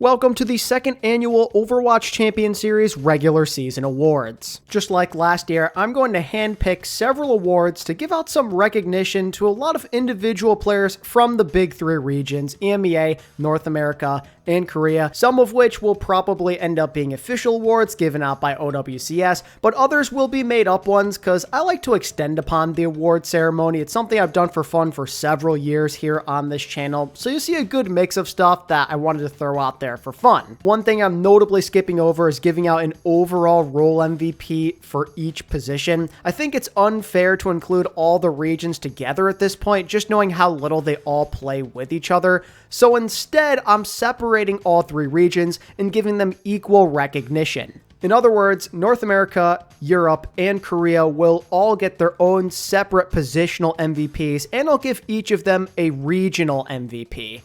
Welcome to the second annual Overwatch Champion Series regular season awards. Just like last year, I'm going to handpick several awards to give out some recognition to a lot of individual players from the big three regions, EMEA, North America, and Korea, some of which will probably end up being official awards given out by OWCS, but others will be made up ones because I like to extend upon the award ceremony. It's something I've done for fun for several years here on this channel, so you see a good mix of stuff that I wanted to throw out there for fun. One thing I'm notably skipping over is giving out an overall role MVP for each position. I think it's unfair to include all the regions together at this point, just knowing how little they all play with each other. So instead, I'm separating all three regions and giving them equal recognition. In other words, North America, Europe, and Korea will all get their own separate positional MVPs, and I'll give each of them a regional MVP.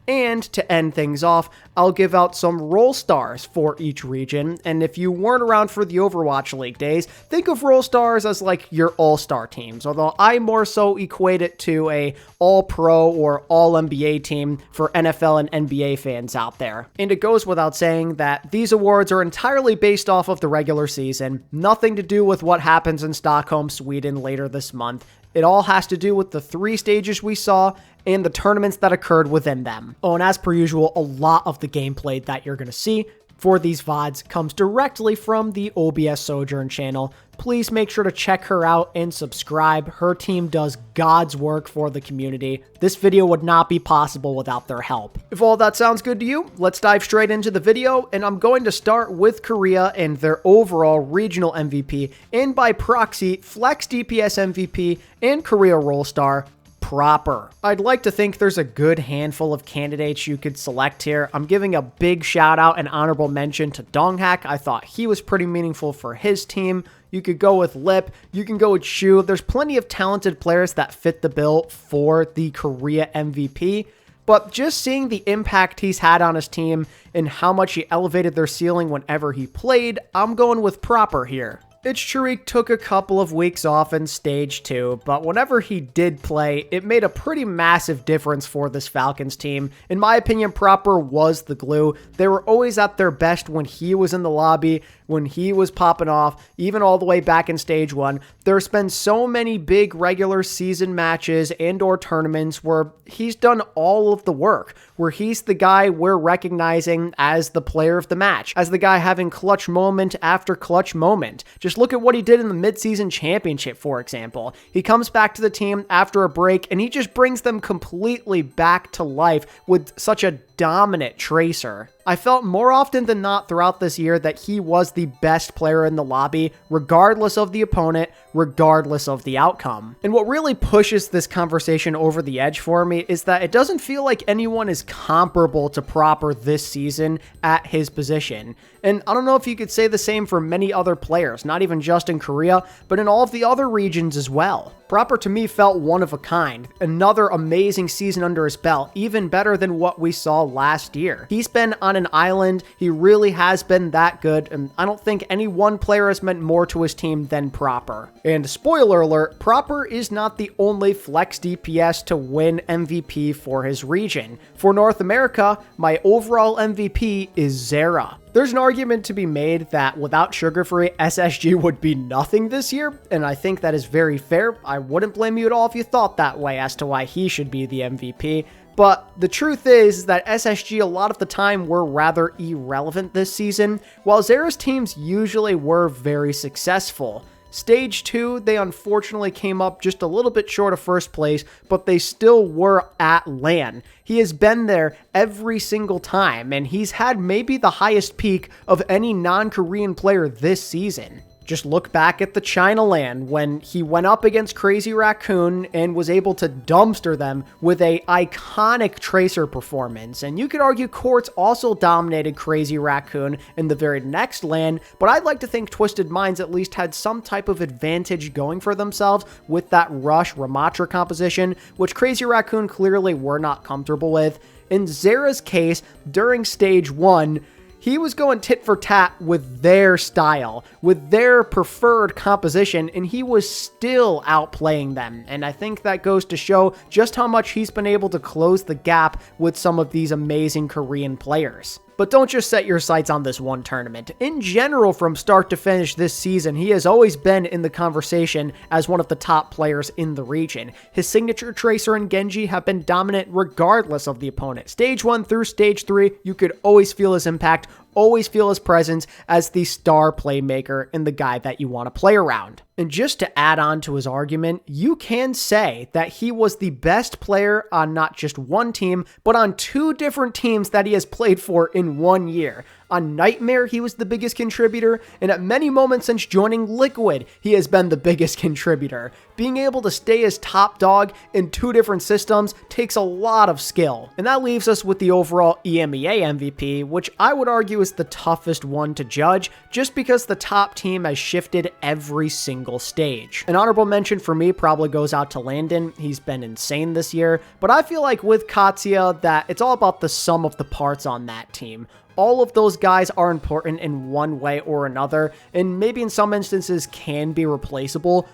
And to end things off, I'll give out some role stars for each region, and if you weren't around for the Overwatch League days, think of role stars as like your all-star teams, although I more so equate it to a all-pro or all-NBA team for NFL and NBA fans out there. And it goes without saying that these awards are entirely based off of the regular season, nothing to do with what happens in Stockholm, Sweden later this month. It all has to do with the three stages we saw and the tournaments that occurred within them. Oh, and as per usual, a lot of the gameplay that you're going to see for these VODs comes directly from the ObsSojourn channel. Please make sure to check her out and subscribe. Her team does God's work for the community. This video would not be possible without their help. If all that sounds good to you, let's dive straight into the video, and I'm going to start with Korea and their overall regional MVP, and by proxy, Flex DPS MVP and Korea Role Star, Proper. I'd like to think there's a good handful of candidates you could select here. I'm giving a big shout out and honorable mention to Donghak. I thought he was pretty meaningful for his team. You could go with Lip, you can go with Shu. There's plenty of talented players that fit the bill for the Korea MVP. But just seeing the impact he's had on his team and how much he elevated their ceiling whenever he played, I'm going with Proper here. It's true he took a couple of weeks off in Stage 2, but whenever he did play, it made a pretty massive difference for this Falcons team. In my opinion, Proper was the glue. They were always at their best when he was in the lobby, when he was popping off, even all the way back in Stage 1. There's been so many big regular season matches and/or tournaments where he's done all of the work, where he's the guy we're recognizing as the player of the match, as the guy having clutch moment after clutch moment. Just look at what he did in the midseason championship, for example. He comes back to the team after a break, and he just brings them completely back to life with such a dominant Tracer. I felt more often than not throughout this year that he was the best player in the lobby, regardless of the opponent, regardless of the outcome. And what really pushes this conversation over the edge for me is that it doesn't feel like anyone is comparable to Proper this season at his position. And I don't know if you could say the same for many other players, not even just in Korea, but in all of the other regions as well. Proper to me felt one of a kind. Another amazing season under his belt, even better than what we saw last year. He's been on an island. He really has been that good, and I don't think any one player has meant more to his team than Proper. And spoiler alert, Proper is not the only Flex DPS to win MVP for his region. For North America, my overall MVP is Zera. There's an argument to be made that without Sugar-Free, SSG would be nothing this year, and I think that is very fair. I wouldn't blame you at all if you thought that way as to why he should be the MVP. But the truth is that SSG a lot of the time were rather irrelevant this season, while Zera's teams usually were very successful. Stage 2, they unfortunately came up just a little bit short of first place, but they still were at LAN. He has been there every single time, and he's had maybe the highest peak of any non-Korean player this season. Just look back at the China LAN when he went up against Crazy Raccoon and was able to dumpster them with a iconic Tracer performance. And you could argue Quartz also dominated Crazy Raccoon in the very next LAN, but I'd like to think Twisted Minds at least had some type of advantage going for themselves with that Rush Ramatra composition, which Crazy Raccoon clearly were not comfortable with. In Zera's case, during Stage 1, he was going tit for tat with their style, with their preferred composition, and he was still outplaying them. And I think that goes to show just how much he's been able to close the gap with some of these amazing Korean players. But don't just set your sights on this one tournament. In general, from start to finish this season, he has always been in the conversation as one of the top players in the region. His signature Tracer and Genji have been dominant regardless of the opponent. Stage 1 through Stage 3, you could always feel his impact, always feel his presence as the star playmaker and the guy that you want to play around. And just to add on to his argument, you can say that he was the best player on not just one team, but on 2 different teams that he has played for in 1 year. On Nightmare, he was the biggest contributor, and at many moments since joining Liquid, he has been the biggest contributor. Being able to stay as top dog in 2 different systems takes a lot of skill. And that leaves us with the overall EMEA MVP, which I would argue is the toughest one to judge, just because the top team has shifted every single stage. An honorable mention for me probably goes out to Landon. He's been insane this year, but I feel like with Katsuya that it's all about the sum of the parts on that team. All of those guys are important in one way or another, and maybe in some instances can be replaceable,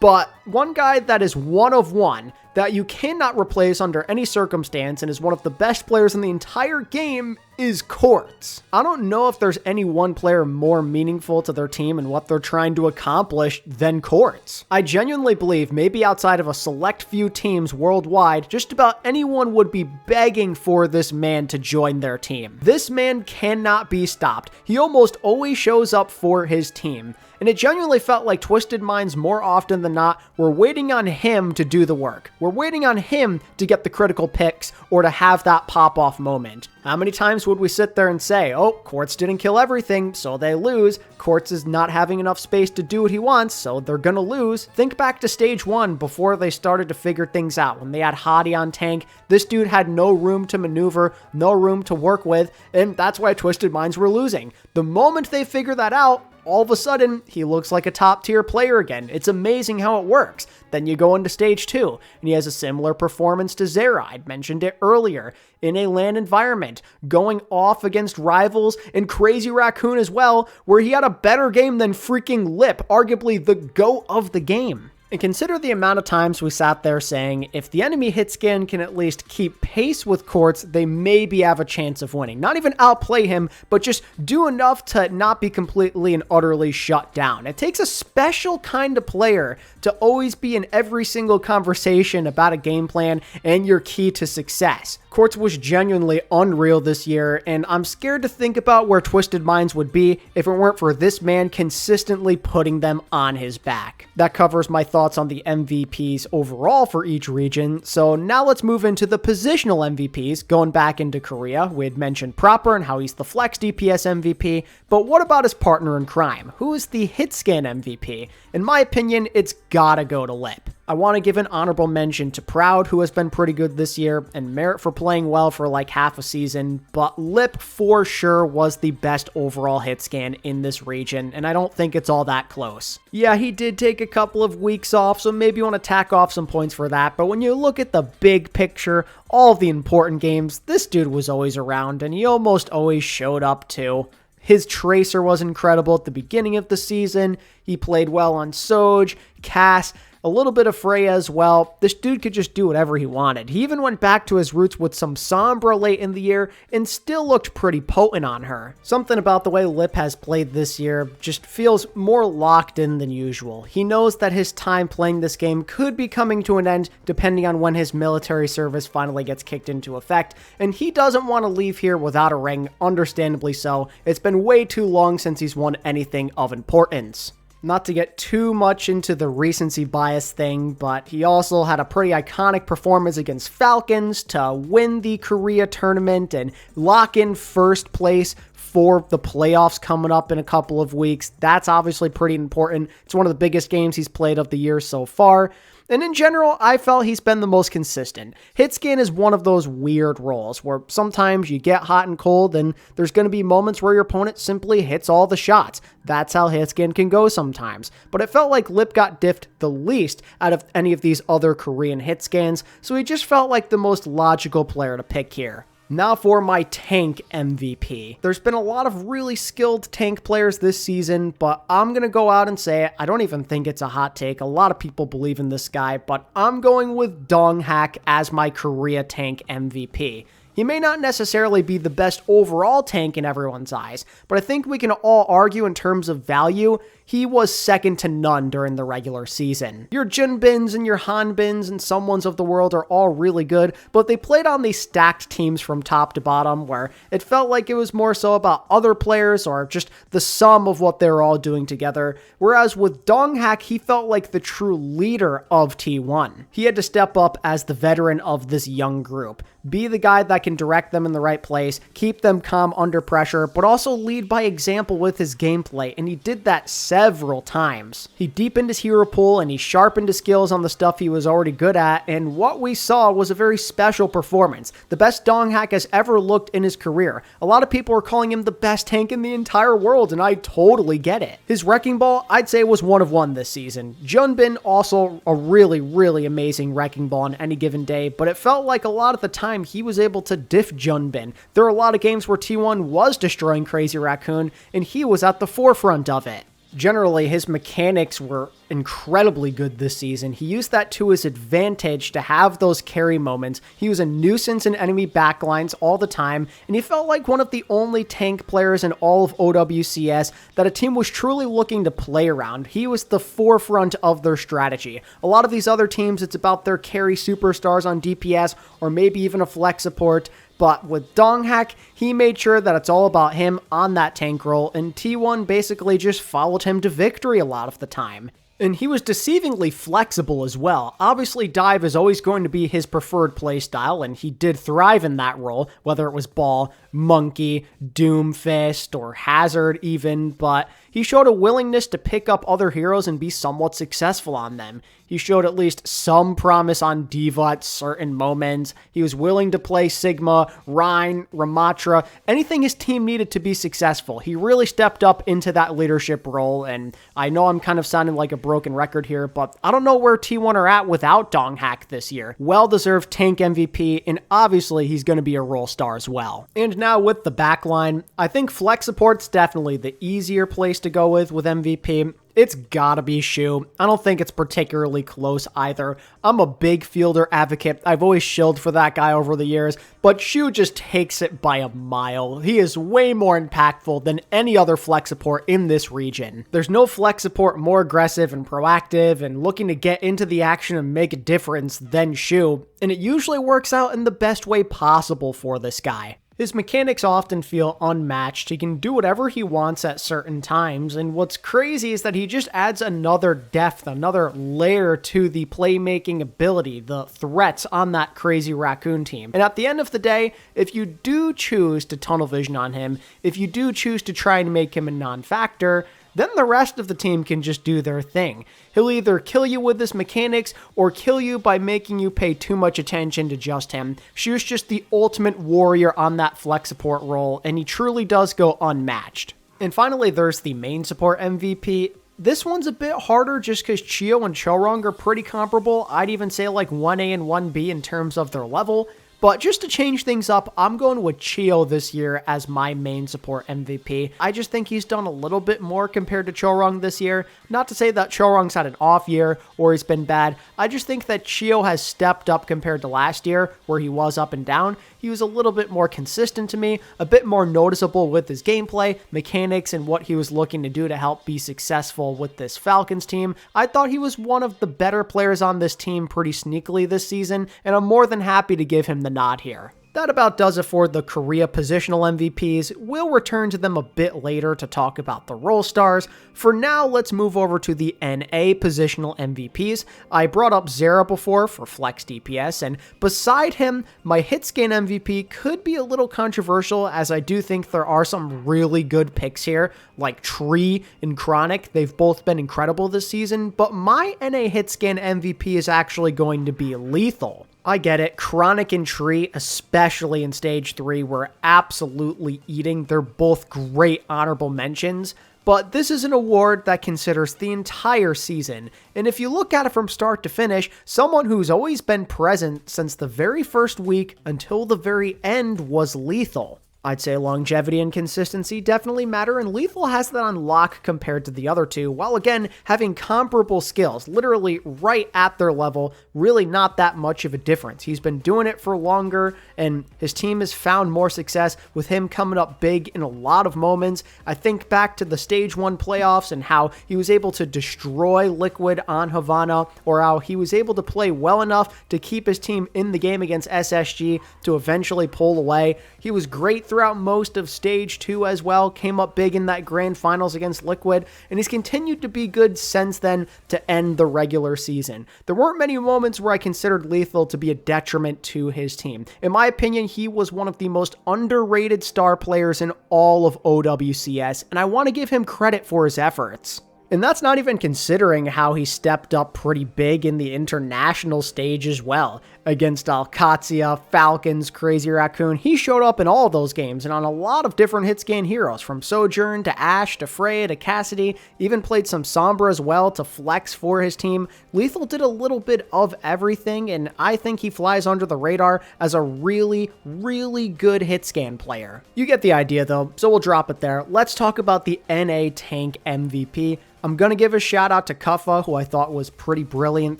but one guy that is one of one, that you cannot replace under any circumstance and is one of the best players in the entire game is Quartz. I don't know if there's any one player more meaningful to their team and what they're trying to accomplish than Quartz. I genuinely believe maybe outside of a select few teams worldwide, just about anyone would be begging for this man to join their team. This man cannot be stopped. He almost always shows up for his team. And it genuinely felt like Twisted Minds more often than not were waiting on him to do the work. We're waiting on him to get the critical picks or to have that pop-off moment. How many times would we sit there and say, oh, Quartz didn't kill everything, so they lose. Quartz is not having enough space to do what he wants, so they're gonna lose. Think back to Stage 1 before they started to figure things out. When they had Hadi on tank, this dude had no room to maneuver, no room to work with, and that's why Twisted Minds were losing. The moment they figure that out, all of a sudden, he looks like a top tier player again. It's amazing how it works. Then you go into Stage 2, and he has a similar performance to Zera. I'd mentioned it earlier. In a LAN environment, going off against rivals, and Crazy Raccoon as well, where he had a better game than freaking Lip, arguably the GOAT of the game. And consider the amount of times we sat there saying, if the enemy hit scan can at least keep pace with Quartz, they maybe have a chance of winning. Not even outplay him, but just do enough to not be completely and utterly shut down. It takes a special kind of player to always be in every single conversation about a game plan and your key to success. Quartz was genuinely unreal this year, and I'm scared to think about where Twisted Minds would be if it weren't for this man consistently putting them on his back. That covers my thoughts on the MVPs overall for each region, so now let's move into the positional MVPs. Going back into Korea, we had mentioned Proper and how he's the flex DPS MVP, but what about his partner in crime? Who is the hit scan MVP? In my opinion, it's gotta go to Lip. I want to give an honorable mention to Proud, who has been pretty good this year, and Merit for playing well for like half a season, but Lip for sure was the best overall hit scan in this region, and I don't think it's all that close. Yeah, he did take a couple of weeks off, so maybe you want to tack off some points for that, but when you look at the big picture, all of the important games, this dude was always around, and he almost always showed up too. His Tracer was incredible at the beginning of the season. He played well on Soj, Cass, a little bit of Freya as well. This dude could just do whatever he wanted. He even went back to his roots with some Sombra late in the year and still looked pretty potent on her. Something about the way Lip has played this year just feels more locked in than usual. He knows that his time playing this game could be coming to an end depending on when his military service finally gets kicked into effect, and he doesn't want to leave here without a ring, understandably so. It's been way too long since he's won anything of importance. Not to get too much into the recency bias thing, but he also had a pretty iconic performance against Falcons to win the Korea tournament and lock in first place for the playoffs coming up in a couple of weeks. That's obviously pretty important. It's one of the biggest games he's played of the year so far. And in general, I felt he's been the most consistent. Hitscan is one of those weird roles where sometimes you get hot and cold and there's going to be moments where your opponent simply hits all the shots. That's how Hitscan can go sometimes. But it felt like Lip got diffed the least out of any of these other Korean Hitscans, so he just felt like the most logical player to pick here. Now for my tank MVP. There's been a lot of really skilled tank players this season, but I'm going to go out and say it. I don't even think it's a hot take. A lot of people believe in this guy, but I'm going with Donghack as my Korea tank MVP. He He may not necessarily be the best overall tank in everyone's eyes, but I think we can all argue in terms of value, he was second to none during the regular season. Your Junbins and your Hanbins and someones of the world are all really good, but they played on these stacked teams from top to bottom where it felt like it was more so about other players or just the sum of what they were all doing together. Whereas with Donghak, he felt like the true leader of T1. He had to step up as the veteran of this young group, be the guy that can direct them in the right place, keep them calm under pressure, but also lead by example with his gameplay, and he did that several times. He deepened his hero pool and he sharpened his skills on the stuff he was already good at, and what we saw was a very special performance. The best Donghak has ever looked in his career. A lot of people are calling him the best tank in the entire world, and I totally get it. His Wrecking Ball, I'd say, was one of one this season. Junbin, also a really amazing Wrecking Ball on any given day, but it felt like a lot of the time he was able to diff Junbin. There were a lot of games where T1 was destroying Crazy Raccoon, and he was at the forefront of it. Generally, his mechanics were incredibly good this season. He used that to his advantage to have those carry moments. He was a nuisance in enemy backlines all the time, and he felt like one of the only tank players in all of OWCS that a team was truly looking to play around. He was the forefront of their strategy. A lot of these other teams, it's about their carry superstars on DPS or maybe even a flex support. But with Donghak, he made sure that it's all about him on that tank role, and T1 basically just followed him to victory a lot of the time. And he was deceivingly flexible as well. Obviously, dive is always going to be his preferred playstyle, and he did thrive in that role, whether it was Ball, Monkey, Doomfist, or Hazard even, but he showed a willingness to pick up other heroes and be somewhat successful on them. He showed at least some promise on D.Va at certain moments. He was willing to play Sigma, Rhine, Ramatra, anything his team needed to be successful. He really stepped up into that leadership role, and I know I'm kind of sounding like a broken record here, but I don't know where T1 are at without Donghak this year. Well-deserved tank MVP, and obviously he's going to be a role star as well. And now with the backline, I think flex support's definitely the easier place to go with MVP. It's gotta be Shu. I don't think it's particularly close either. I'm a big fielder advocate. I've always shilled for that guy over the years, but Shu just takes it by a mile. He is way more impactful than any other flex support in this region. There's no flex support more aggressive and proactive and looking to get into the action and make a difference than Shu, and it usually works out in the best way possible for this guy. His mechanics often feel unmatched. He can do whatever he wants at certain times, and what's crazy is that he just adds another depth, another layer to the playmaking ability, the threats on that Crazy Raccoon team. And at the end of the day, if you do choose to tunnel vision on him, if you do choose to try and make him a non-factor, then the rest of the team can just do their thing. He'll either kill you with his mechanics or kill you by making you pay too much attention to just him. Shu's just the ultimate warrior on that flex support role, and he truly does go unmatched. And finally, there's the main support MVP. This one's a bit harder just because Chio and Chorong are pretty comparable. I'd even say like 1A and 1B in terms of their level. But just to change things up, I'm going with Chio this year as my main support MVP. I just think he's done a little bit more compared to Chorong this year. Not to say that Chorong's had an off year or he's been bad. I just think that Chio has stepped up compared to last year where he was up and down. He was a little bit more consistent to me, a bit more noticeable with his gameplay, mechanics, and what he was looking to do to help be successful with this Falcons team. I thought he was one of the better players on this team pretty sneakily this season, and I'm more than happy to give him the nod here. That about does it for the Korea positional MVPs. We'll return to them a bit later to talk about the role stars. For now, let's move over to the NA positional MVPs. I brought up Zera before for flex DPS, and beside him, my hitscan MVP could be a little controversial as I do think there are some really good picks here, like Tree and Chronic. They've both been incredible this season, but my NA hitscan MVP is actually going to be Lethal. I get it, Chronic and Tree, especially in Stage 3, were absolutely eating. They're both great honorable mentions, but this is an award that considers the entire season, and if you look at it from start to finish, someone who's always been present since the very first week until the very end was Lethal. I'd say longevity and consistency definitely matter, and Lethal has that on lock compared to the other two, while again having comparable skills, literally right at their level, really not that much of a difference. He's been doing it for longer, and his team has found more success with him coming up big in a lot of moments. I think back to the Stage 1 playoffs and how he was able to destroy Liquid on Havana, or how he was able to play well enough to keep his team in the game against SSG to eventually pull away. He was great throughout most of Stage 2 as well, came up big in that grand finals against Liquid, and he's continued to be good since then to end the regular season. There weren't many moments where I considered Lethal to be a detriment to his team. In my opinion, he was one of the most underrated star players in all of OWCS, and I want to give him credit for his efforts. And that's not even considering how he stepped up pretty big in the international stage as well. Against AlexyOWL, Falcons, Crazy Raccoon, he showed up in all those games and on a lot of different hitscan heroes, from Sojourn to Ashe to Freya to Cassidy, even played some Sombra as well to flex for his team. Lethal did a little bit of everything, and I think he flies under the radar as a really, really good hitscan player. You get the idea though, so we'll drop it there. Let's talk about the NA Tank MVP. I'm going to give a shout out to Kuffa, who I thought was pretty brilliant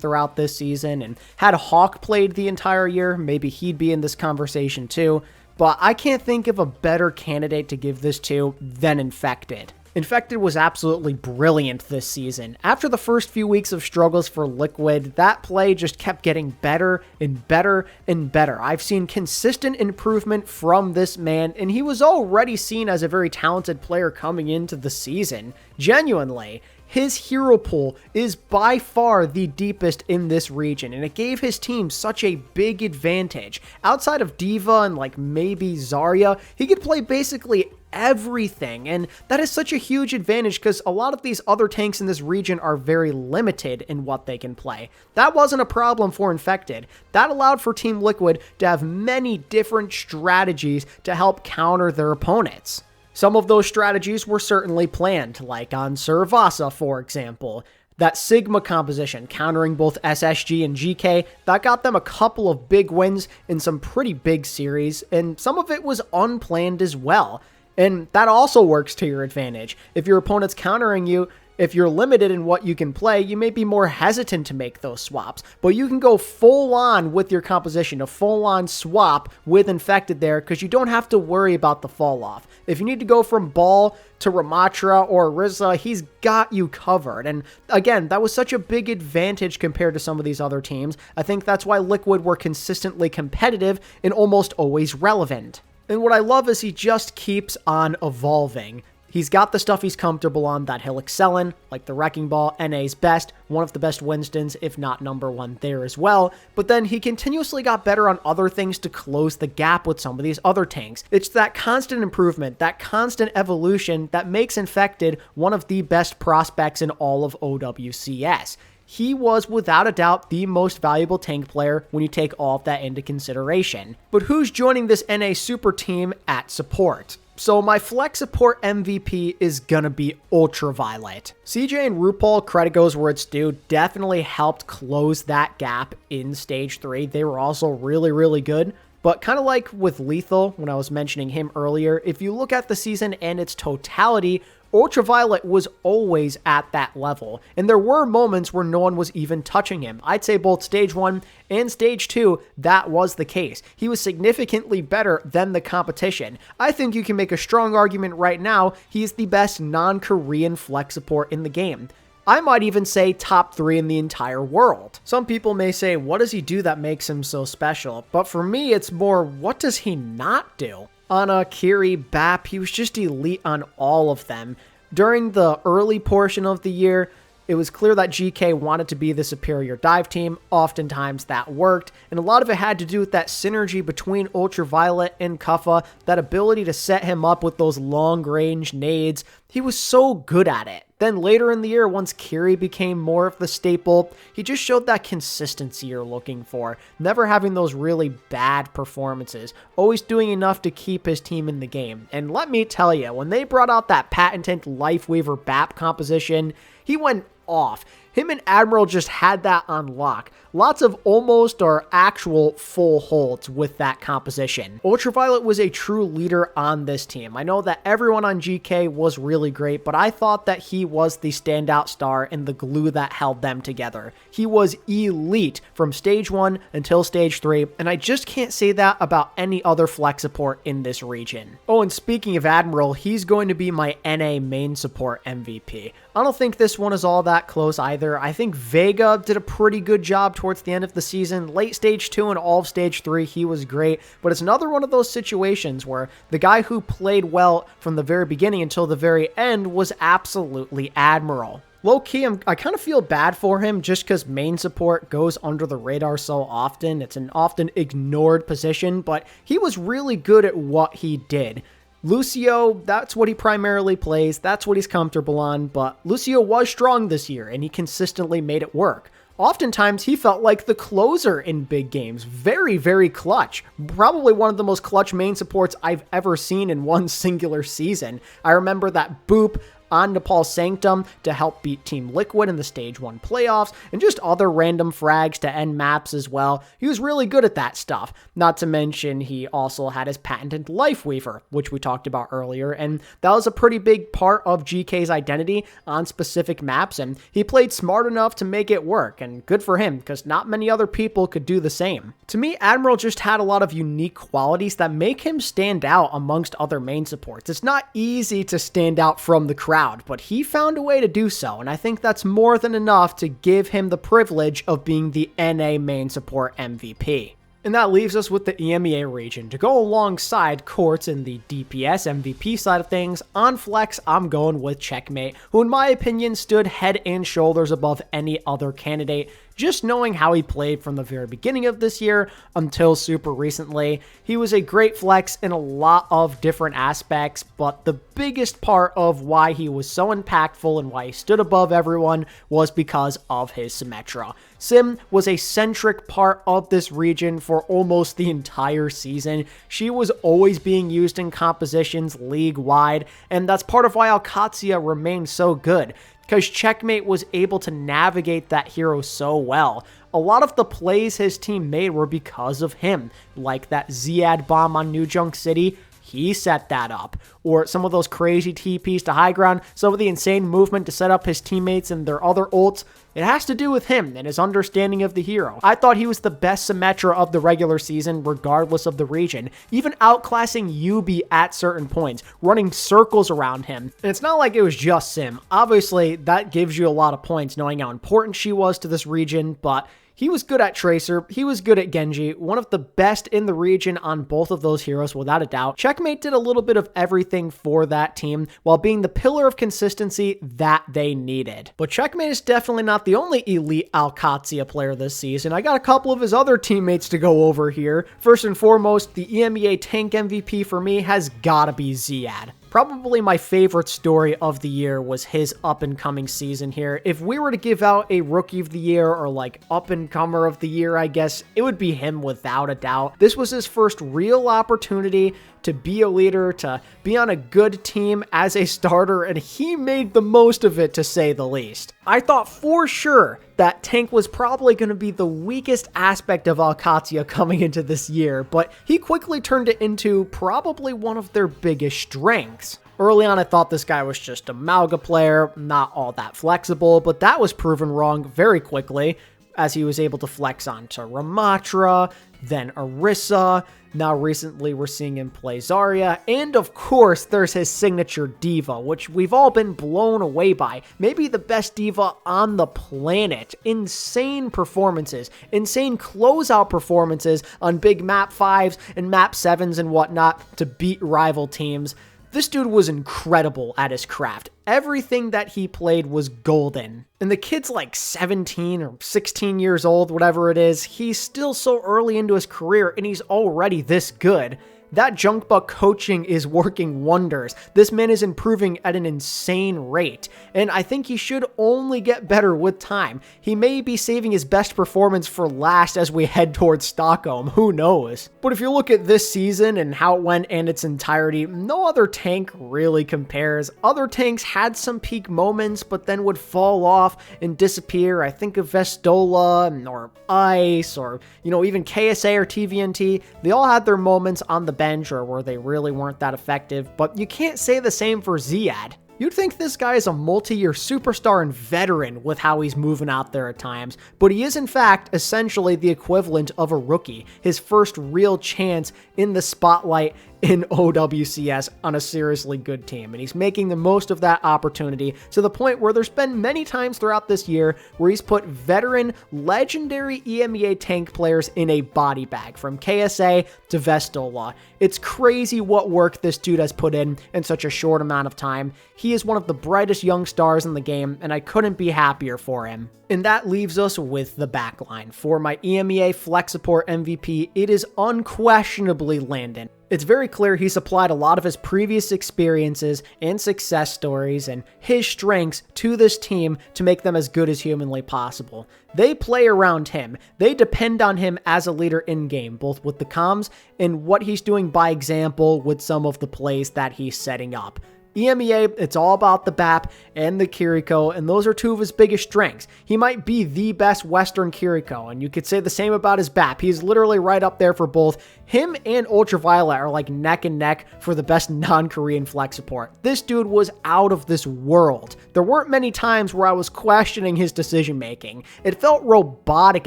throughout this season, and had Hawk played the entire year, maybe he'd be in this conversation too, but I can't think of a better candidate to give this to than Infected. Infected was absolutely brilliant this season. After the first few weeks of struggles for Liquid, that play just kept getting better and better and better. I've seen consistent improvement from this man, and he was already seen as a very talented player coming into the season. Genuinely, his hero pool is by far the deepest in this region, and it gave his team such a big advantage. Outside of D.Va and like maybe Zarya, he could play basically everything, and that is such a huge advantage because a lot of these other tanks in this region are very limited in what they can play. That wasn't a problem for Infected. That allowed for Team Liquid to have many different strategies to help counter their opponents. Some of those strategies were certainly planned, like on Cervasa, for example. That Sigma composition, countering both SSG and GK, that got them a couple of big wins in some pretty big series, and some of it was unplanned as well. And that also works to your advantage. If your opponent's countering you, if you're limited in what you can play, you may be more hesitant to make those swaps. But you can go full on with your composition, a full on swap with Infected there, because you don't have to worry about the fall off. If you need to go from Ball to Ramatra or Rizla, he's got you covered. And again, that was such a big advantage compared to some of these other teams. I think that's why Liquid were consistently competitive and almost always relevant. And what I love is he just keeps on evolving. He's got the stuff he's comfortable on that he'll excel in, like the Wrecking Ball, NA's best, one of the best Winstons, if not #1 there as well, but then he continuously got better on other things to close the gap with some of these other tanks. It's that constant improvement, that constant evolution that makes Infected one of the best prospects in all of OWCS. He was without a doubt the most valuable tank player when you take all of that into consideration. But who's joining this NA super team at support? So my flex support MVP is gonna be Ultraviolet. CJ and RuPaul, credit goes where it's due, definitely helped close that gap in Stage 3. They were also really, really good. But kind of like with Lethal, when I was mentioning him earlier, if you look at the season and its totality, Ultraviolet was always at that level, and there were moments where no one was even touching him. I'd say both Stage 1 and Stage 2, that was the case. He was significantly better than the competition. I think you can make a strong argument right now he's the best non-Korean flex support in the game. I might even say top 3 in the entire world. Some people may say, what does he do that makes him so special? But for me, it's more, what does he not do? Ana, Kiri, Bap, he was just elite on all of them. During the early portion of the year, it was clear that GK wanted to be the superior dive team. Oftentimes that worked, and a lot of it had to do with that synergy between Ultraviolet and Kuffa, that ability to set him up with those long-range nades. He was so good at it. Then later in the year, once Kiri became more of the staple, he just showed that consistency you're looking for, never having those really bad performances, always doing enough to keep his team in the game. And let me tell you, when they brought out that patented Lifeweaver BAP composition, he went off. Him and Admiral just had that on lock. Lots of almost or actual full holds with that composition. Ultraviolet was a true leader on this team. I know that everyone on GK was really great, but I thought that he was the standout star and the glue that held them together. He was elite from stage 1 until stage 3, and I just can't say that about any other flex support in this region. Oh, and speaking of Admiral, he's going to be my NA main support MVP. I don't think this one is all that close either. I think Vega did a pretty good job towards the end of the season. Late stage 2 and all of stage 3, he was great, but it's another one of those situations where the guy who played well from the very beginning until the very end was absolutely Admiral. Low-key, I kind of feel bad for him just because main support goes under the radar so often. It's an often ignored position, but he was really good at what he did. Lucio, that's what he primarily plays, that's what he's comfortable on, but Lucio was strong this year, and he consistently made it work. Oftentimes, he felt like the closer in big games. Very, very clutch. Probably one of the most clutch main supports I've ever seen in one singular season. I remember that boop on Nepal Sanctum to help beat Team Liquid in the Stage 1 playoffs, and just other random frags to end maps as well. He was really good at that stuff. Not to mention, he also had his patented Life Weaver, which we talked about earlier, and that was a pretty big part of GK's identity on specific maps, and he played smart enough to make it work, and good for him, because not many other people could do the same. To me, Admiral just had a lot of unique qualities that make him stand out amongst other main supports. It's not easy to stand out from the crowd, but he found a way to do so, and I think that's more than enough to give him the privilege of being the NA main support MVP. And that leaves us with the EMEA region. To go alongside Quartz in the DPS MVP side of things, on Flex, I'm going with Checkmate, who in my opinion stood head and shoulders above any other candidate. Just knowing how he played from the very beginning of this year until super recently, he was a great flex in a lot of different aspects, but the biggest part of why he was so impactful and why he stood above everyone was because of his Symmetra. Sim was a centric part of this region for almost the entire season. She was always being used in compositions league-wide, and that's part of why AlexyOWL remained so good, because Checkmate was able to navigate that hero so well. A lot of the plays his team made were because of him, like that Ziad bomb on New Junk City. He set that up. Or some of those crazy TPs to high ground, some of the insane movement to set up his teammates and their other ults. It has to do with him and his understanding of the hero. I thought he was the best Symmetra of the regular season, regardless of the region, even outclassing Yubi at certain points, running circles around him. And it's not like it was just Sim. Obviously, that gives you a lot of points knowing how important she was to this region, but he was good at Tracer, he was good at Genji, one of the best in the region on both of those heroes without a doubt. Checkmate did a little bit of everything for that team while being the pillar of consistency that they needed. But Checkmate is definitely not the only elite AlexyOWL player this season. I got a couple of his other teammates to go over here. First and foremost, the EMEA tank MVP for me has gotta be Ziad. Probably my favorite story of the year was his up-and-coming season here. If we were to give out a Rookie of the Year or like up-and-comer of the year, I guess, it would be him without a doubt. This was his first real opportunity to be a leader, to be on a good team as a starter, and he made the most of it, to say the least. I thought for sure that tank was probably going to be the weakest aspect of AlexyOWL coming into this year, but he quickly turned it into probably one of their biggest strengths. Early on, I thought this guy was just a Malga player, not all that flexible, but that was proven wrong very quickly, as he was able to flex onto Ramatra, then Orisa. Now recently we're seeing him play Zarya, and of course there's his signature diva, which we've all been blown away by. Maybe the best diva on the planet. Insane performances, insane closeout performances on big map 5s and map 7s and whatnot to beat rival teams. This dude was incredible at his craft. Everything that he played was golden. And the kid's like 17 or 16 years old, whatever it is. He's still so early into his career and he's already this good. That junk buck coaching is working wonders. This man is improving at an insane rate, and I think he should only get better with time. He may be saving his best performance for last as we head towards Stockholm, who knows? But if you look at this season and how it went in its entirety, no other tank really compares. Other tanks had some peak moments, but then would fall off and disappear. I think of Vestola or Ice or, even KSA or TVNT. They all had their moments on the bench or where they really weren't that effective, but you can't say the same for Ziad. You'd think this guy is a multi-year superstar and veteran with how he's moving out there at times, but he is in fact essentially the equivalent of a rookie, his first real chance in the spotlight in OWCS on a seriously good team, and he's making the most of that opportunity to the point where there's been many times throughout this year where he's put veteran, legendary EMEA tank players in a body bag, from KSA to Vestola. It's crazy what work this dude has put in such a short amount of time. He is one of the brightest young stars in the game, and I couldn't be happier for him. And that leaves us with the backline. For my EMEA Flex Support MVP, it is unquestionably Landon. It's very clear he's applied a lot of his previous experiences and success stories and his strengths to this team to make them as good as humanly possible. They play around him. They depend on him as a leader in-game, both with the comms and what he's doing by example with some of the plays that he's setting up. EMEA, it's all about the BAP and the Kiriko, and those are two of his biggest strengths. He might be the best Western Kiriko, and you could say the same about his BAP. He's literally right up there for both. Him and Ultraviolet are like neck and neck for the best non-Korean flex support. This dude was out of this world. There weren't many times where I was questioning his decision-making. It felt robotic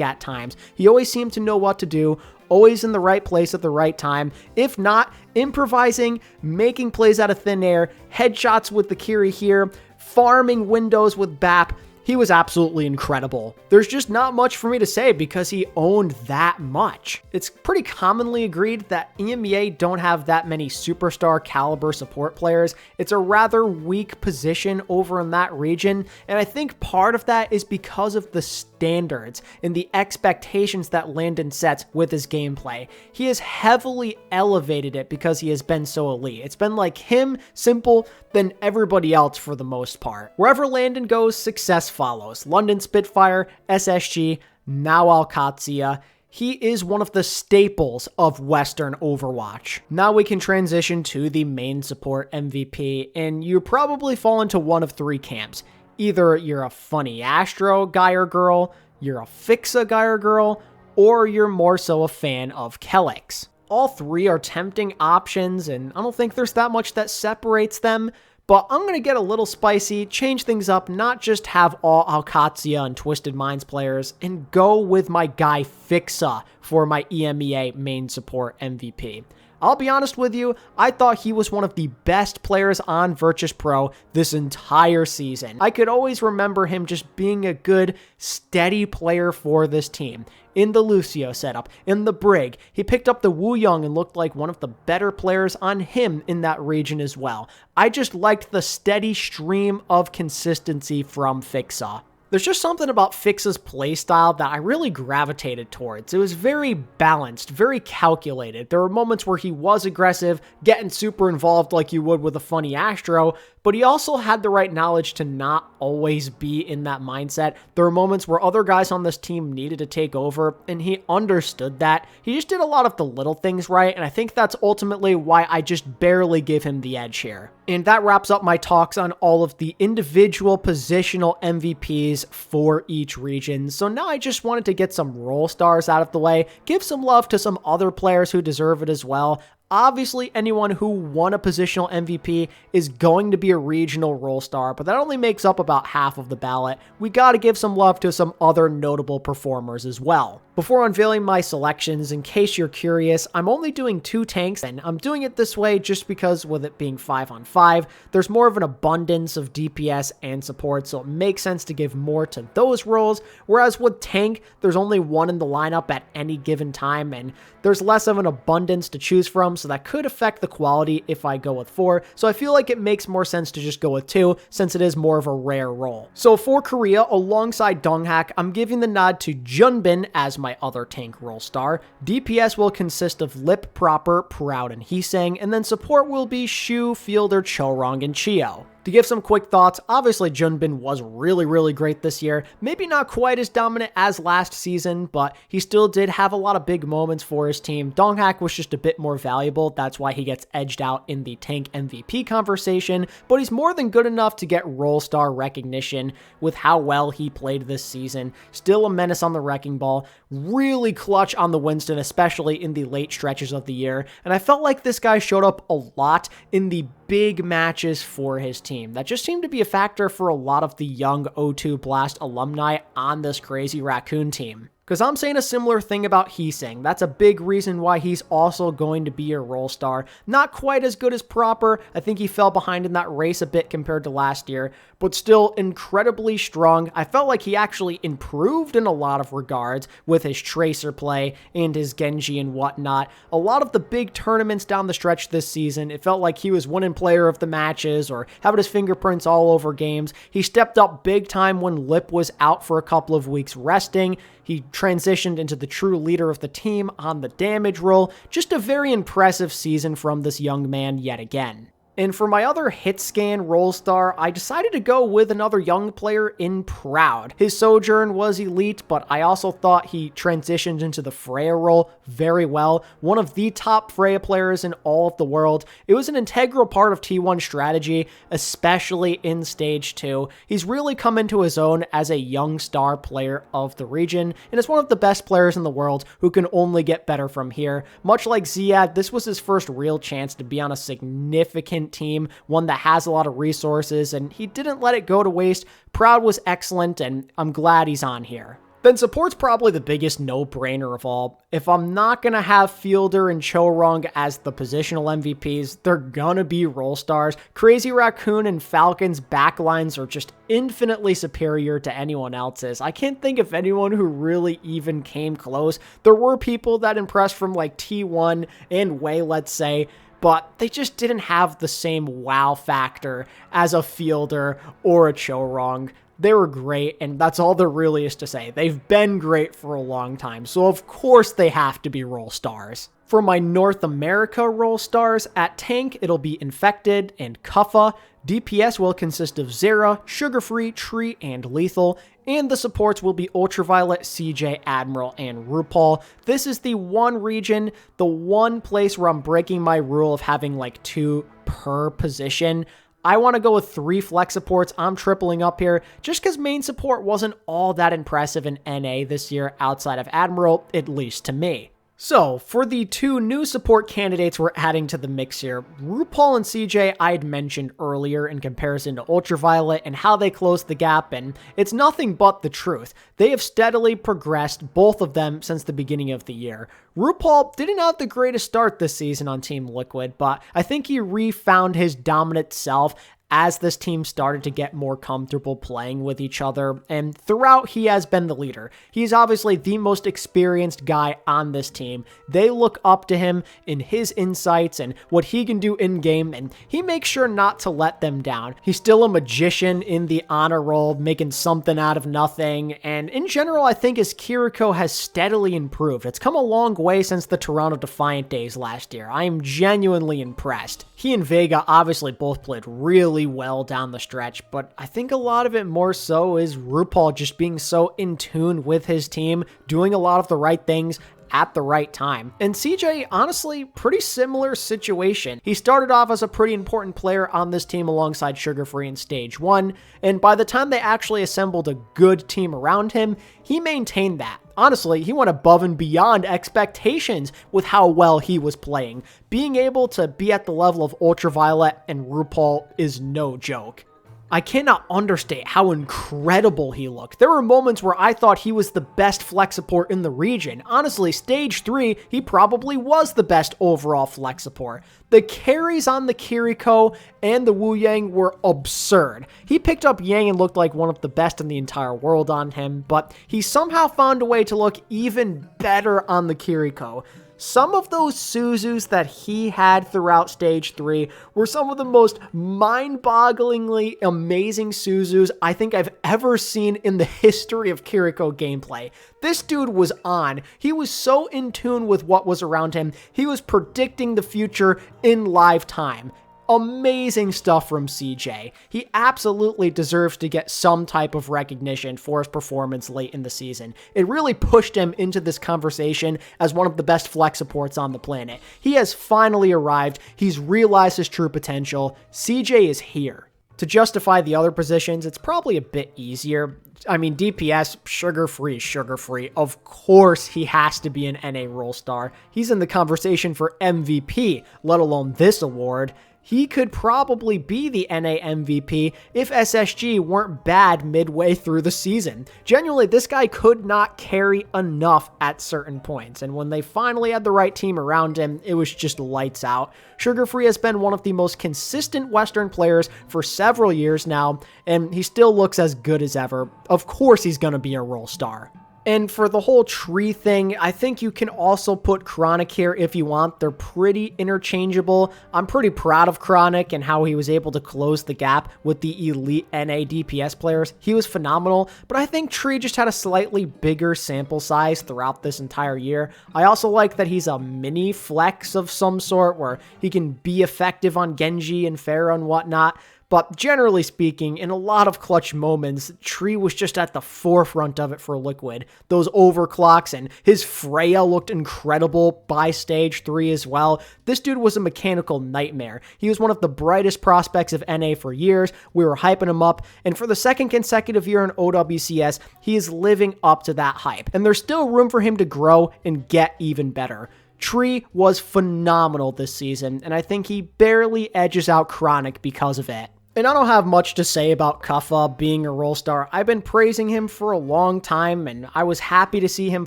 at times. He always seemed to know what to do, always in the right place at the right time. If not, improvising, making plays out of thin air, headshots with the Kiri here, farming windows with BAP. He was absolutely incredible. There's just not much for me to say because he owned that much. It's pretty commonly agreed that EMEA don't have that many superstar caliber support players. It's a rather weak position over in that region, and I think part of that is because of the standards and the expectations that Landon sets with his gameplay. He has heavily elevated it because he has been so elite. It's been like him, simple, then everybody else for the most part. Wherever Landon goes, success follows. London Spitfire, SSG, now Alexia. He is one of the staples of Western Overwatch. Now we can transition to the main support MVP, and you probably fall into one of three camps. Either you're a funny Astro guy or girl, you're a Fixa guy or girl, or you're more so a fan of Kelix. All three are tempting options, and I don't think there's that much that separates them, but I'm going to get a little spicy, change things up, not just have all Alexia and Twisted Minds players, and go with my guy Fixa for my EMEA main support MVP. I'll be honest with you, I thought he was one of the best players on Virtus Pro this entire season. I could always remember him just being a good, steady player for this team. In the Lucio setup, in the Brig, he picked up the Wu Young and looked like one of the better players on him in that region as well. I just liked the steady stream of consistency from Fixa. There's just something about Fixa's playstyle that I really gravitated towards. It was very balanced, very calculated. There were moments where he was aggressive, getting super involved like you would with a funny Astro, but he also had the right knowledge to not always be in that mindset. There were moments where other guys on this team needed to take over, and he understood that. He just did a lot of the little things right, and I think that's ultimately why I just barely give him the edge here. And that wraps up my talks on all of the individual positional MVPs for each region. So now I just wanted to get some role stars out of the way, give some love to some other players who deserve it as well. Obviously, anyone who won a positional MVP is going to be a regional role star, but that only makes up about half of the ballot. We gotta give some love to some other notable performers as well. Before unveiling my selections, in case you're curious, I'm only doing 2 tanks, and I'm doing it this way just because with it being 5-on-5, there's more of an abundance of DPS and support, so it makes sense to give more to those roles, whereas with tank, there's only one in the lineup at any given time, and there's less of an abundance to choose from, so that could affect the quality if I go with 4, so I feel like it makes more sense to just go with 2, since it is more of a rare role. So for Korea, alongside Donghak, I'm giving the nod to Junbin as my other tank role star. DPS will consist of Lip, Proper, Proud, and Heesang, and then support will be Shu, Fielder, Chorong, and Chio. To give some quick thoughts, obviously Junbin was really great this year. Maybe not quite as dominant as last season, but he still did have a lot of big moments for his team. Donghak was just a bit more valuable. That's why he gets edged out in the tank MVP conversation, but he's more than good enough to get role star recognition with how well he played this season. Still a menace on the wrecking ball, really clutch on the Winston, especially in the late stretches of the year, and I felt like this guy showed up a lot in the big matches for his team. That just seemed to be a factor for a lot of the young O2 Blast alumni on this crazy Raccoon team. Because I'm saying a similar thing about Heesang. That's a big reason why he's also going to be a role star. Not quite as good as Proper. I think he fell behind in that race a bit compared to last year, but still incredibly strong. I felt like he actually improved in a lot of regards with his Tracer play and his Genji and whatnot. A lot of the big tournaments down the stretch this season, it felt like he was winning player of the matches or having his fingerprints all over games. He stepped up big time when Lip was out for a couple of weeks resting. He transitioned into the true leader of the team on the damage role. Just a very impressive season from this young man yet again. And for my other hit scan role star, I decided to go with another young player in Proud. His Sojourn was elite, but I also thought he transitioned into the Freya role very well. One of the top Freya players in all of the world. It was an integral part of T1 strategy, especially in Stage 2. He's really come into his own as a young star player of the region, and is one of the best players in the world who can only get better from here. Much like Ziad, this was his first real chance to be on a significant team, one that has a lot of resources, and he didn't let it go to waste. Proud was excellent, and I'm glad he's on here. Then support's probably the biggest no-brainer of all. If I'm not going to have Fielder and Chorong as the positional MVPs, they're going to be role stars. Crazy Raccoon and Falcon's backlines are just infinitely superior to anyone else's. I can't think of anyone who really even came close. There were people that impressed from like T1 and Wei, let's say, but they just didn't have the same wow factor as a Fielder or a Chorong. They were great, and that's all there really is to say. They've been great for a long time, so of course they have to be role stars. For my North America role stars, at tank, it'll be Infected and Kuffa. DPS will consist of Zera, Sugar-Free, Tree, and Lethal, and the supports will be Ultraviolet, CJ, Admiral, and RuPaul. This is the one region, the one place where I'm breaking my rule of having like 2 per position. I want to go with 3 flex supports. I'm tripling up here just because main support wasn't all that impressive in NA this year outside of Admiral, at least to me. So, for the 2 new support candidates we're adding to the mix here, RuPaul and CJ I had mentioned earlier in comparison to Ultraviolet and how they closed the gap, and it's nothing but the truth. They have steadily progressed, both of them, since the beginning of the year. RuPaul didn't have the greatest start this season on Team Liquid, but I think he refound his dominant self as this team started to get more comfortable playing with each other, and throughout he has been the leader. He's obviously the most experienced guy on this team. They look up to him in his insights and what he can do in-game, and he makes sure not to let them down. He's still a magician in the honor roll, making something out of nothing, and in general I think his Kiriko has steadily improved. It's come a long way since the Toronto Defiant days last year. I am genuinely impressed. He and Vega obviously both played really well down the stretch, but I think a lot of it more so is RuPaul just being so in tune with his team, doing a lot of the right things at the right time. And CJ, honestly, pretty similar situation. He started off as a pretty important player on this team alongside Sugar-Free in Stage 1, and by the time they actually assembled a good team around him, he maintained that. Honestly, he went above and beyond expectations with how well he was playing. Being able to be at the level of Ultraviolet and RuPaul is no joke. I cannot understate how incredible he looked. There were moments where I thought he was the best flex support in the region. Honestly, Stage 3, he probably was the best overall flex support. The carries on the Kiriko and the Wu Yang were absurd. He picked up Yang and looked like one of the best in the entire world on him, but he somehow found a way to look even better on the Kiriko. Some of those Suzus that he had throughout Stage 3 were some of the most mind-bogglingly amazing Suzus I think I've ever seen in the history of Kiriko gameplay. This dude was on. He was so in tune with what was around him. He was predicting the future in live time. Amazing stuff from CJ. He absolutely deserves to get some type of recognition for his performance late in the season. It really pushed him into this conversation as one of the best flex supports on the planet. He has finally arrived. He's realized his true potential. CJ is here. To justify the other positions, it's probably a bit easier. I mean, DPS, sugar-free. Of course he has to be an NA role star. He's in the conversation for MVP, let alone this award. He could probably be the NA MVP if SSG weren't bad midway through the season. Genuinely, this guy could not carry enough at certain points, and when they finally had the right team around him, it was just lights out. Sugar-free has been one of the most consistent Western players for several years now, and he still looks as good as ever. Of course he's going to be a role star. And for the whole tree thing, I think you can also put Chronic here if you want. They're pretty interchangeable. I'm pretty proud of Chronic and how he was able to close the gap with the elite NA DPS players. He was phenomenal, but I think Tree just had a slightly bigger sample size throughout this entire year. I also like that he's a mini flex of some sort where he can be effective on Genji and Pharah and whatnot. But generally speaking, in a lot of clutch moments, Tree was just at the forefront of it for Liquid. Those overclocks and his Freya looked incredible by Stage 3 as well. This dude was a mechanical nightmare. He was one of the brightest prospects of NA for years. We were hyping him up, and for the second consecutive year in OWCS, he is living up to that hype. And there's still room for him to grow and get even better. Tree was phenomenal this season, and I think he barely edges out Chronic because of it. And I don't have much to say about Kuffa being a role star. I've been praising him for a long time, and I was happy to see him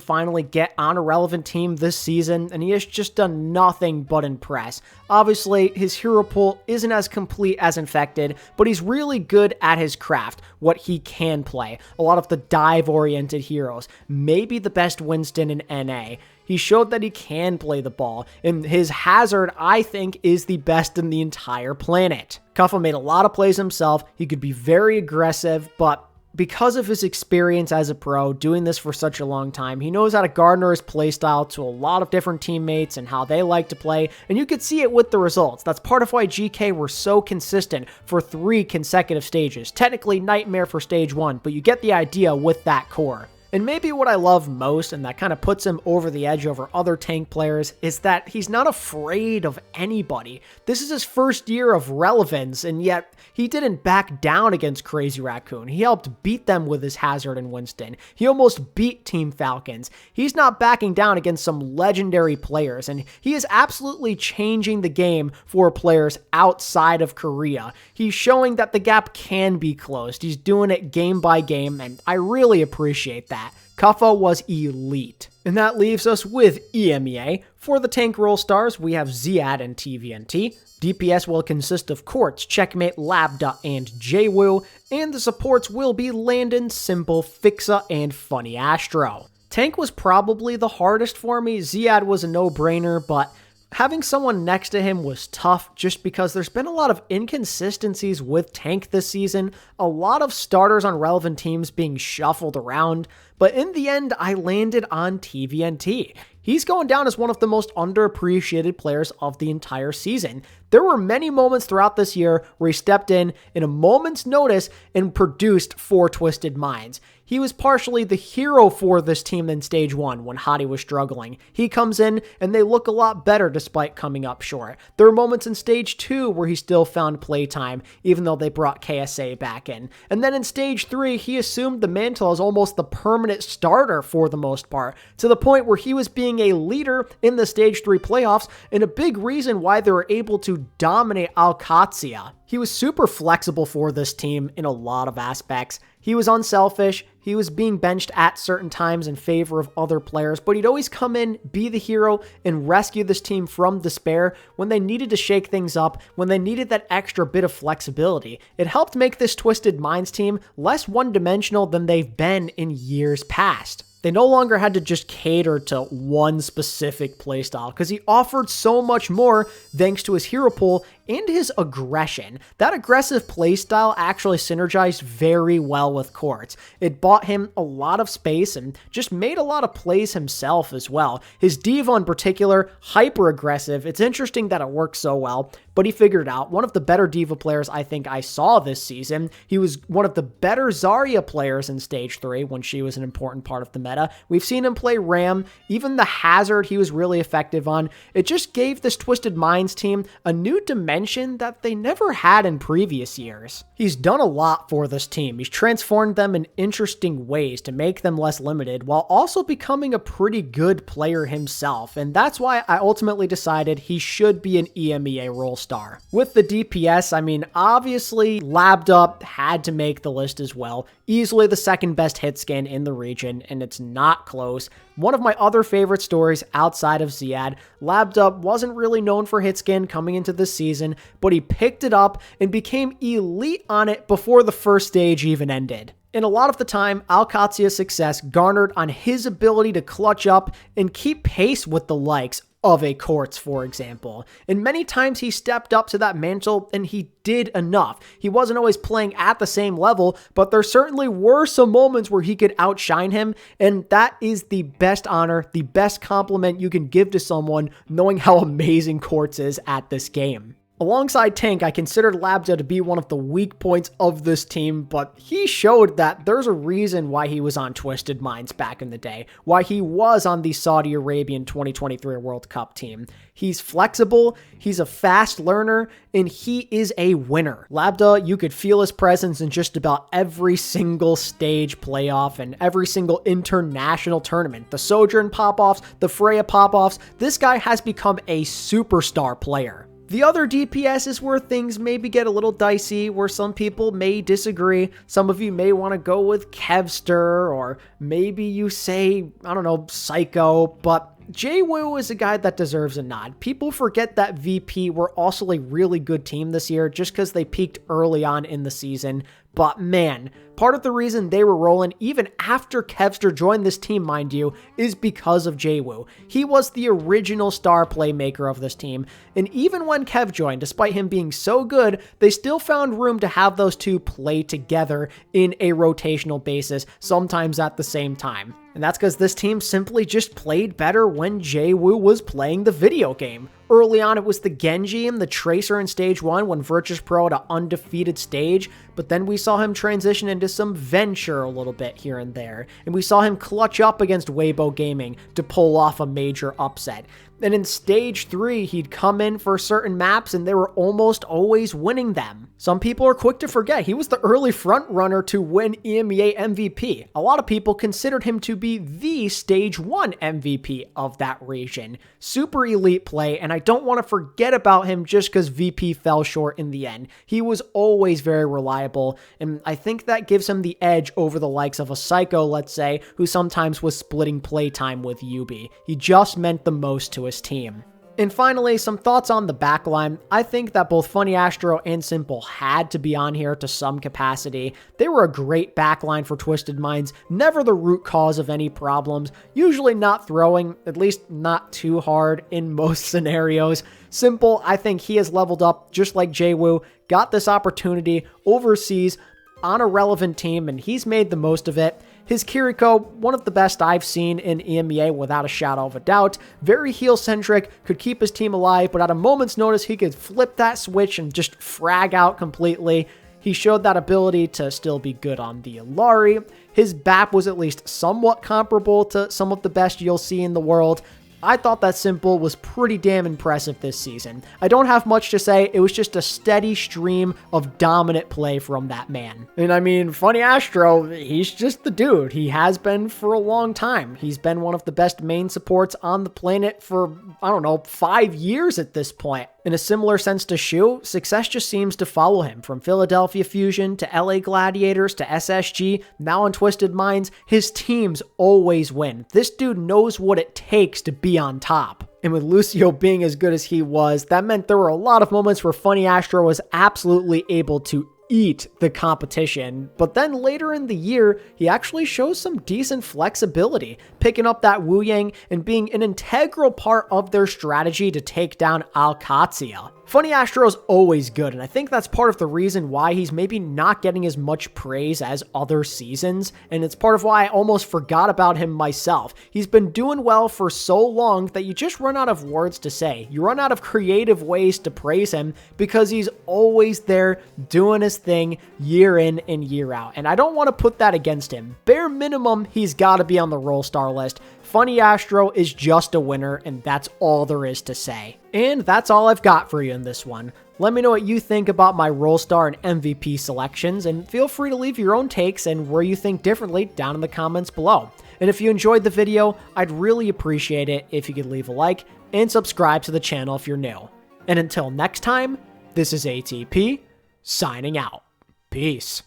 finally get on a relevant team this season, and he has just done nothing but impress. Obviously, his hero pool isn't as complete as Infected, but he's really good at his craft, what he can play. A lot of the dive-oriented heroes, maybe the best Winston in NA. He showed that he can play the ball, and his hazard, I think, is the best in the entire planet. Kuffa made a lot of plays himself. He could be very aggressive, but because of his experience as a pro, doing this for such a long time, he knows how to garner his playstyle to a lot of different teammates and how they like to play, and you could see it with the results. That's part of why GK were so consistent for 3 consecutive stages. Technically nightmare for stage 1, but you get the idea with that core. And maybe what I love most, and that kind of puts him over the edge over other tank players, is that he's not afraid of anybody. This is his first year of relevance, and yet he didn't back down against Crazy Raccoon. He helped beat them with his Hazard and Winston. He almost beat Team Falcons. He's not backing down against some legendary players, and he is absolutely changing the game for players outside of Korea. He's showing that the gap can be closed. He's doing it game by game, and I really appreciate that. Kuffa was elite. And that leaves us with EMEA. For the tank role stars, we have Ziad and TVNT. DPS will consist of Quartz, Checkmate, Labda, and JWoo, and the supports will be Landon, Simple, Fixa, and Funny Astro. Tank was probably the hardest for me. Ziad was a no-brainer, but having someone next to him was tough just because there's been a lot of inconsistencies with Tank this season, a lot of starters on relevant teams being shuffled around, but in the end, I landed on TVNT. He's going down as one of the most underappreciated players of the entire season. There were many moments throughout this year where he stepped in a moment's notice and produced 4 Twisted Minds. He was partially the hero for this team in Stage 1 when Hottie was struggling. He comes in and they look a lot better despite coming up short. There were moments in Stage 2 where he still found playtime even though they brought KSA back in. And then in Stage 3, he assumed the mantle as almost the permanent starter for the most part, to the point where he was being a leader in the Stage 3 playoffs and a big reason why they were able to dominate alexyOWL. He was super flexible for this team in a lot of aspects. He was unselfish, he was being benched at certain times in favor of other players, but he'd always come in, be the hero, and rescue this team from despair when they needed to shake things up, when they needed that extra bit of flexibility. It helped make this Twisted Minds team less one-dimensional than they've been in years past. They no longer had to just cater to one specific playstyle because he offered so much more thanks to his hero pool and his aggression. That aggressive playstyle actually synergized very well with Quartz. It bought him a lot of space and just made a lot of plays himself as well. His diva in particular, hyper aggressive. It's interesting that it works so well, but he figured it out. One of the better diva players I think I saw this season. He was one of the better Zarya players in Stage 3 when she was an important part of the meta. We've seen him play Ram, even the Hazard he was really effective on. It just gave this Twisted Minds team a new dimension that they never had in previous years. He's done a lot for this team. He's transformed them in interesting ways to make them less limited while also becoming a pretty good player himself, and that's why I ultimately decided he should be an EMEA role star. With the DPS, I mean, obviously Labda had to make the list as well. Easily the second best hit scan in the region, and it's not close. One of my other favorite stories outside of Ziad, Labda wasn't really known for hit scan coming into this season, but he picked it up and became elite on it before the first stage even ended. And a lot of the time, alexyOWL's success garnered on his ability to clutch up and keep pace with the likes of a Quartz, for example. And many times he stepped up to that mantle and he did enough. He wasn't always playing at the same level, but there certainly were some moments where he could outshine him, and that is the best honor, the best compliment you can give to someone knowing how amazing Quartz is at this game. Alongside Tank, I considered Labda to be one of the weak points of this team, but he showed that there's a reason why he was on Twisted Minds back in the day, why he was on the Saudi Arabian 2023 World Cup team. He's flexible, he's a fast learner, and he is a winner. Labda, you could feel his presence in just about every single stage playoff and every single international tournament. The Sojourn pop-offs, the Freya pop-offs, this guy has become a superstar player. The other DPS is where things maybe get a little dicey, where some people may disagree. Some of you may want to go with Kevster, or maybe you say, I don't know, Psycho, but JWoo is a guy that deserves a nod. People forget that VP were also a really good team this year just because they peaked early on in the season. But man, part of the reason they were rolling even after Kevster joined this team, mind you, is because of JWoo. He was the original star playmaker of this team, and even when Kev joined, despite him being so good, they still found room to have those two play together in a rotational basis, sometimes at the same time. And that's because this team simply just played better when JWoo was playing the video game. Early on, it was the Genji and the Tracer in Stage 1 when Virtus Pro had an undefeated stage, but then we saw him transition into some Venture a little bit here and there, and we saw him clutch up against Weibo Gaming to pull off a major upset. And in Stage 3, he'd come in for certain maps and they were almost always winning them. Some people are quick to forget he was the early front runner to win EMEA MVP. A lot of people considered him to be the Stage 1 MVP of that region. Super elite play, and I don't want to forget about him just because VP fell short in the end. He was always very reliable, and I think that gives him the edge over the likes of a Psycho, let's say, who sometimes was splitting playtime with Yubi. He just meant the most to his team. And finally, some thoughts on the backline. I think that both Funny Astro and Simple had to be on here to some capacity. They were a great backline for Twisted Minds, never the root cause of any problems, usually not throwing, at least not too hard in most scenarios. Simple, I think he has leveled up just like JWoo, got this opportunity overseas on a relevant team, and he's made the most of it. His Kiriko, one of the best I've seen in EMEA without a shadow of a doubt. Very heal-centric, could keep his team alive, but at a moment's notice, he could flip that switch and just frag out completely. He showed that ability to still be good on the Illari. His BAP was at least somewhat comparable to some of the best you'll see in the world. I thought that Simple was pretty damn impressive this season. I don't have much to say, it was just a steady stream of dominant play from that man. And I mean, Funny Astro, he's just the dude. He has been for a long time. He's been one of the best main supports on the planet for, I don't know, 5 years at this point. In a similar sense to Shu, success just seems to follow him. From Philadelphia Fusion to LA Gladiators to SSG, now on Twisted Minds, his teams always win. This dude knows what it takes to be on top. And with Lucio being as good as he was, that meant there were a lot of moments where Funny Astro was absolutely able to eat the competition. But then later in the year, he actually shows some decent flexibility, picking up that Wu Yang and being an integral part of their strategy to take down alexyOWL. Funny Astro's always good, and I think that's part of the reason why he's maybe not getting as much praise as other seasons, and it's part of why I almost forgot about him myself. He's been doing well for so long that you just run out of words to say. You run out of creative ways to praise him because he's always there doing his thing year in and year out, and I don't want to put that against him. Bare minimum, he's got to be on the Roll Star list. Funny Astro is just a winner, and that's all there is to say. And that's all I've got for you in this one. Let me know what you think about my Roll Star and MVP selections, and feel free to leave your own takes and where you think differently down in the comments below. And if you enjoyed the video, I'd really appreciate it if you could leave a like and subscribe to the channel if you're new. And until next time, this is ATP, signing out. Peace.